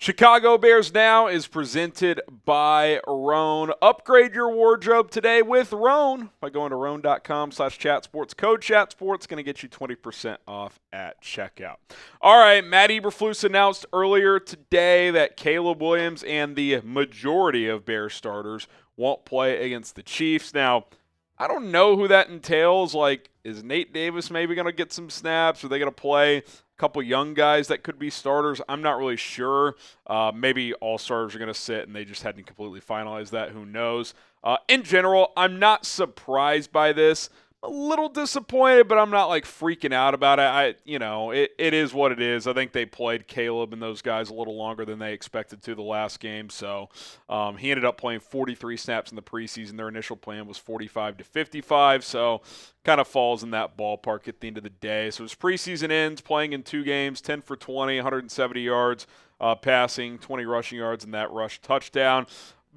Chicago Bears Now is presented by Roan. Upgrade your wardrobe today with Roan by going to roan.com/chatsports. Code chatsports going to get you 20% off at checkout. All right, Matt Eberflus announced earlier today that Caleb Williams and the majority of Bears starters won't play against the Chiefs. Now, I don't know who that entails. Like, is Nate Davis maybe going to get some snaps? Are they going to play couple young guys that could be starters? I'm not really sure. Maybe all starters are going to sit and they just hadn't completely finalized that. Who knows? In general, I'm not surprised by this. A little disappointed, but I'm not like freaking out about it. It is what it is. I think they played Caleb and those guys a little longer than they expected to the last game. So he ended up playing 43 snaps in the preseason. Their initial plan was 45 to 55. So kind of falls in that ballpark at the end of the day. So his preseason ends playing in 2 games, 10 for 20, 170 yards passing, 20 rushing yards, and that rush touchdown.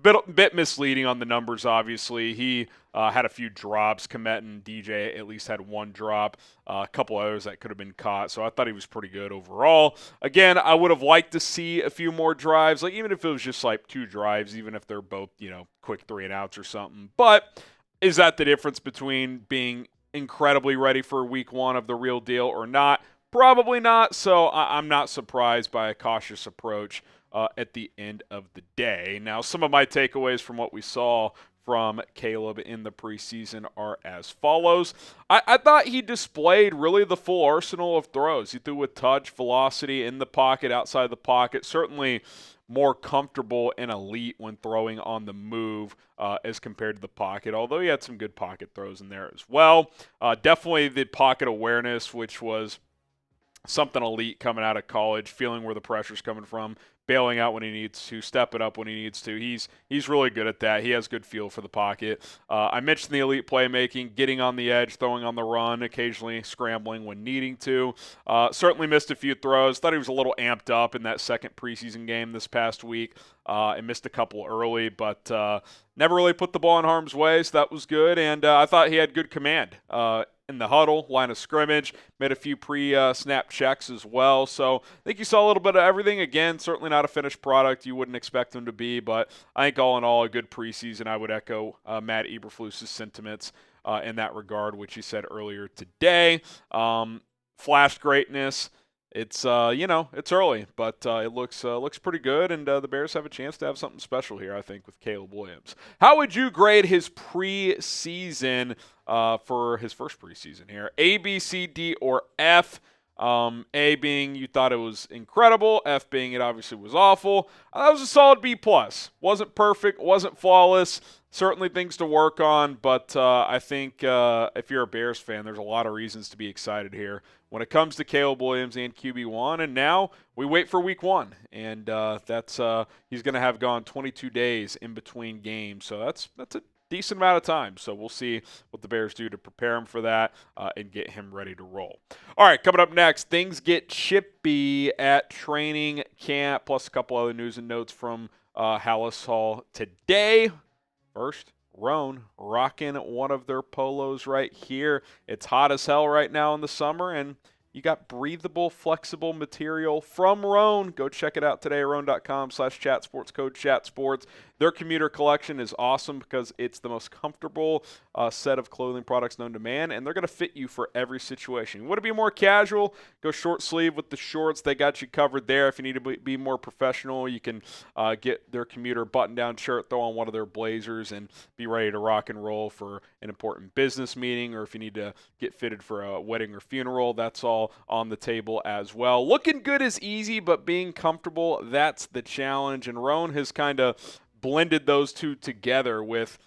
Bit misleading on the numbers, obviously. He had a few drops. Komet and DJ at least had one drop. A couple others that could have been caught. So I thought he was pretty good overall. Again, I would have liked to see a few more drives, like even if it was just like 2 drives, even if they're both, quick 3 and outs or something. But is that the difference between being incredibly ready for week 1 of the real deal or not? Probably not. So I'm not surprised by a cautious approach at the end of the day. Now, some of my takeaways from what we saw from Caleb in the preseason are as follows. I thought he displayed really the full arsenal of throws. He threw with touch, velocity, in the pocket, outside the pocket. Certainly more comfortable and elite when throwing on the move as compared to the pocket, although he had some good pocket throws in there as well. Definitely the pocket awareness, which was something elite coming out of college, feeling where the pressure's coming from, bailing out when he needs to, stepping up when he needs to. He's really good at that. He has good feel for the pocket. I mentioned the elite playmaking, getting on the edge, throwing on the run, occasionally scrambling when needing to. Certainly missed a few throws. Thought he was a little amped up in that second preseason game this past week and missed a couple early, but never really put the ball in harm's way, so that was good. And I thought he had good command in the huddle, line of scrimmage, made a few pre-snap checks as well. So I think you saw a little bit of everything. Again, certainly not a finished product. You wouldn't expect him to be, but I think all in all a good preseason. I would echo Matt Eberflus's sentiments in that regard, which he said earlier today. Flash greatness. It's it's early, but it looks pretty good, and the Bears have a chance to have something special here, I think, with Caleb Williams. How would you grade his preseason for his first preseason here? A, B, C, D, or F? A being you thought it was incredible, F being it obviously was awful. That was a solid B+. Wasn't perfect, wasn't flawless. Certainly things to work on, but I think if you're a Bears fan, there's a lot of reasons to be excited here when it comes to Caleb Williams and QB1. And now we wait for week 1, and that's he's going to have gone 22 days in between games, so that's a decent amount of time. So we'll see what the Bears do to prepare him for that and get him ready to roll. All right, coming up next, things get chippy at training camp, plus a couple other news and notes from Hallis Hall today. First, Roan rocking one of their polos right here. It's hot as hell right now in the summer, and you got breathable, flexible material from Roan. Go check it out today, roan.com/chatsports, code chatsports. Their commuter collection is awesome because it's the most comfortable set of clothing products known to man, and they're going to fit you for every situation. You want to be more casual? Go short sleeve with the shorts. They got you covered there. If you need to be more professional, you can get their commuter button-down shirt, throw on one of their blazers, and be ready to rock and roll for an important business meeting, or if you need to get fitted for a wedding or funeral, that's all on the table as well. Looking good is easy, but being comfortable, that's the challenge, and Roan has kind of blended those two together with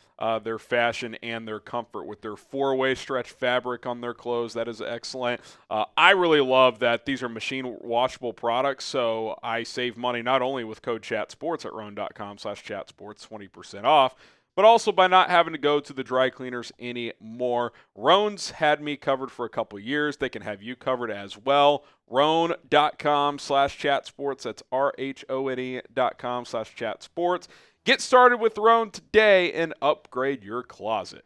their fashion and their comfort with their 4-way stretch fabric on their clothes. That is excellent. I really love that these are machine washable products, so I save money not only with code CHATSPORTS at roan.com/chatsports, 20% off, but also by not having to go to the dry cleaners anymore. Roan's had me covered for a couple years. They can have you covered as well. Roan.com/chatsports. That's RHONE.com/chatsports. Get started with Roan today and upgrade your closet.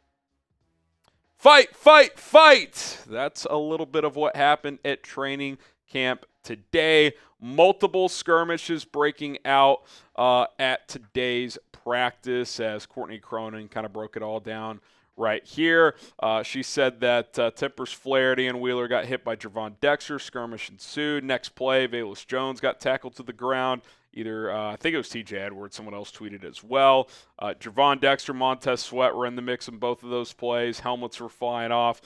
Fight, fight, fight! That's a little bit of what happened at training camp today. multiple skirmishes breaking out at today's practice, as Courtney Cronin kind of broke it all down right here. She said that tempers flared. Ian Wheeler got hit by Javon Dexter. Skirmish ensued. Next play, Velus Jones got tackled to the ground. Either, I think it was TJ Edwards. Someone else tweeted as well. Javon Dexter, Montez Sweat were in the mix in both of those plays. Helmets were flying off.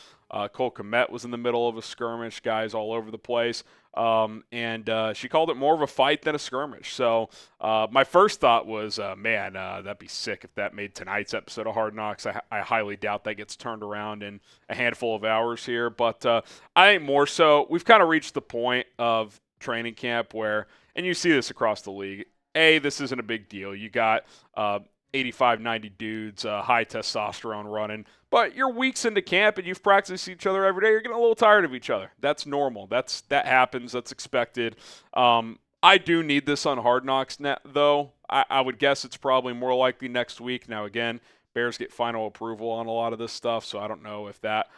Cole Kmet was in the middle of a skirmish. Guys all over the place. And she called it more of a fight than a skirmish. So my first thought was, man, that'd be sick if that made tonight's episode of Hard Knocks. I highly doubt that gets turned around in a handful of hours here. But I think more so, we've kind of reached the point of training camp where, and you see this across the league, this isn't a big deal. You got 85, 90 dudes, high testosterone running. But you're weeks into camp and you've practiced each other every day. You're getting a little tired of each other. That's normal. That happens. That's expected. I do need this on Hard Knocks though. I would guess it's probably more likely next week. Now, again, Bears get final approval on a lot of this stuff, so I don't know if that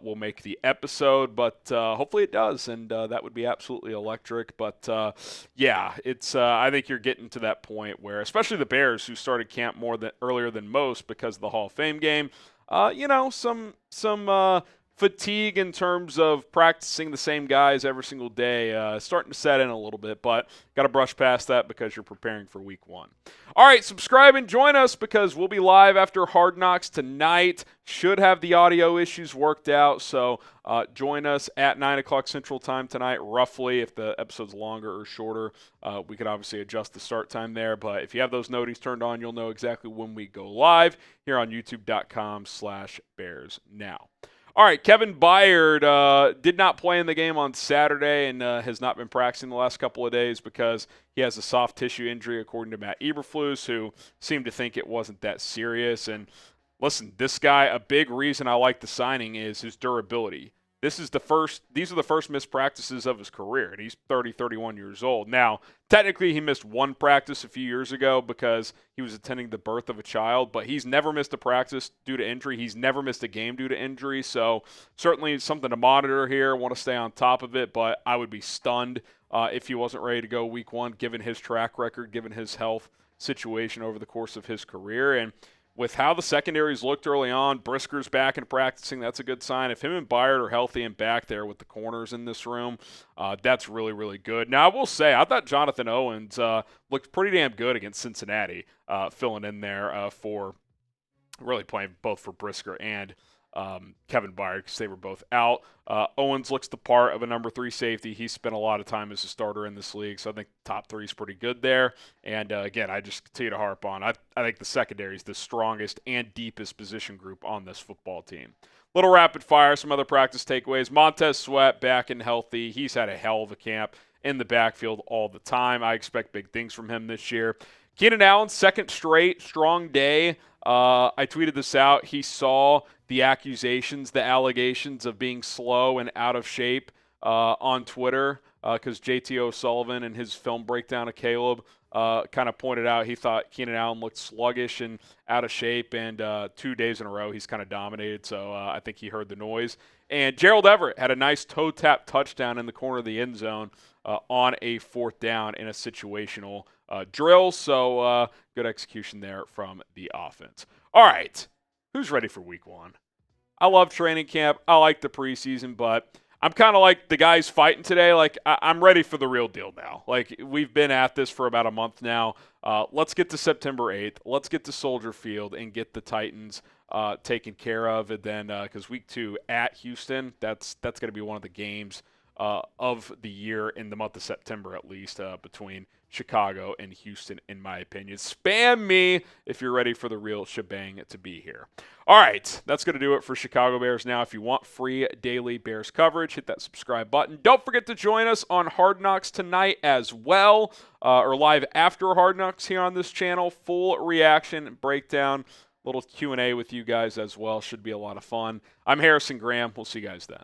will make the episode, but hopefully it does, and that would be absolutely electric. But, yeah, it's I think you're getting to that point where, especially the Bears, who started camp earlier than most because of the Hall of Fame game, some fatigue in terms of practicing the same guys every single day starting to set in a little bit, but got to brush past that because you're preparing for week 1. All right, subscribe and join us because we'll be live after Hard Knocks tonight. Should have the audio issues worked out, so join us at 9 o'clock Central Time tonight, roughly. If the episode's longer or shorter, we could obviously adjust the start time there, but if you have those noties turned on, you'll know exactly when we go live here on youtube.com/BearsNow. All right, Kevin Byard did not play in the game on Saturday and has not been practicing the last couple of days because he has a soft tissue injury, according to Matt Eberflus, who seemed to think it wasn't that serious. And listen, this guy, a big reason I like the signing is his durability. These are the first missed practices of his career, and he's 31 years old. Now, technically he missed one practice a few years ago because he was attending the birth of a child, but he's never missed a practice due to injury. He's never missed a game due to injury, so certainly something to monitor here. Want to stay on top of it, but I would be stunned if he wasn't ready to go week 1, given his track record, given his health situation over the course of his career. And with how the secondaries looked early on, Brisker's back and practicing. That's a good sign. If him and Byard are healthy and back there with the corners in this room, that's really, really good. Now, I will say, I thought Jonathan Owens looked pretty damn good against Cincinnati, filling in there for really playing both for Brisker and Kevin Byard because they were both out. Owens looks the part of a number 3 safety. He's spent a lot of time as a starter in this league, so I think top 3 is pretty good there. And again, I just continue to harp on, I think the secondary is the strongest and deepest position group on this football team. Little rapid fire, some other practice takeaways. Montez Sweat back and healthy. He's had a hell of a camp in the backfield all the time. I expect big things from him this year. Keenan Allen, second straight strong day. I tweeted this out. He saw the accusations, the allegations of being slow and out of shape on Twitter because JT O'Sullivan in his film breakdown of Caleb kind of pointed out he thought Keenan Allen looked sluggish and out of shape, and 2 days in a row he's kind of dominated, so I think he heard the noise. And Gerald Everett had a nice toe-tap touchdown in the corner of the end zone on a 4th down in a situational drill, so good execution there from the offense. All right, who's ready for week 1? I love training camp. I like the preseason, but I'm kind of like the guys fighting today. Like, I'm ready for the real deal now. Like, we've been at this for about a month now. Let's get to September 8th. Let's get to Soldier Field and get the Titans taken care of. And then, because week 2 at Houston, that's going to be one of the games of the year in the month of September, at least, between Chicago and Houston, in my opinion. Spam me if you're ready for the real shebang to be here. All right, that's going to do it for Chicago Bears Now. If you want free daily Bears coverage, hit that subscribe button. Don't forget to join us on Hard Knocks tonight as well, or live after Hard Knocks here on this channel. Full reaction, breakdown, little Q&A with you guys as well. Should be a lot of fun. I'm Harrison Graham. We'll see you guys then.